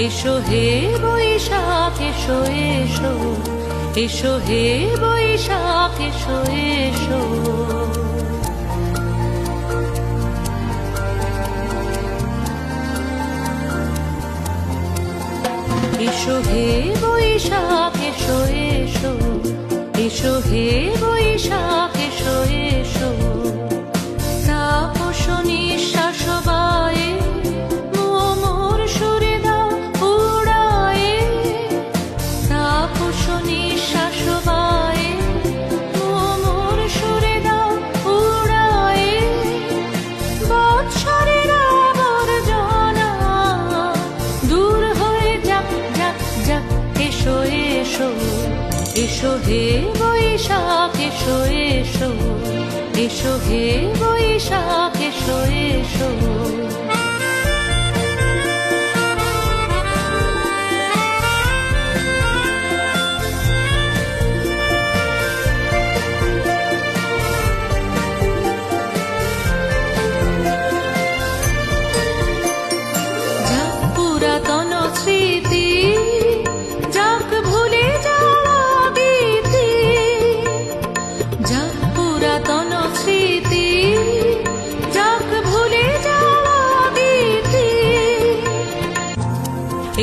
এসো হে বৈশাখ এসো এসো, এসো হে বৈশাখ এসো এসো। এসো হে বৈশাখ এসো এসো, এসো হে বৈশাখ এসো এসো। তাপস নিঃশ্বাস বায়ে মোর সুরে দাও উড়ায়ে, তাপস নিঃশ্বাস বায়ে মোর সুরে দাও উড়ায়ে। বৎসরের আবর্জনা দূর হয়ে যাক যাক যাক। এসো এসো, এসো হে বৈশাখ এসো এসো, এসো হে বৈশাখ এসো এসো। যাক পুরাতন স্মৃতি, যাক ভুলে যাওয়া গীতি, যাক পুরাতন স্মৃতি, যাক ভুলে যাওয়া গীতি।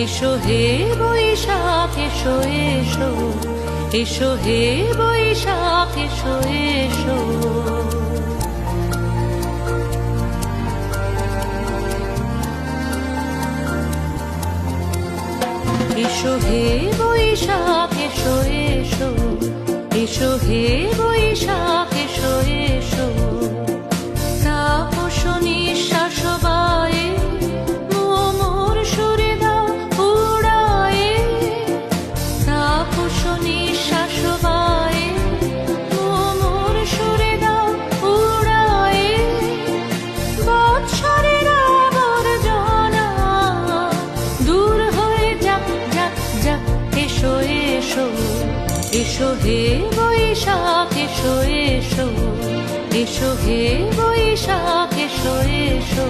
এসো হে বৈশাখ এসো এসো, এসো হে বৈশাখ এসো এসো। এসো হে বৈশাখ এসো এসো, এসো হে বৈশাখ এসো এসো। তাপস নিঃশ্বাস বায়ে মোর সুরে দাও উড়ায়ে, তাপস নিঃশ্বাস বায়ে মোর সুরে দাও উড়ায়ে। বৎসরের আবর্জনা দূর হয়ে যাক যাক যাক। এসো এসো, এসো হে বৈশাখ এসো এসো, এসো হে বৈশাখ এসো এসো।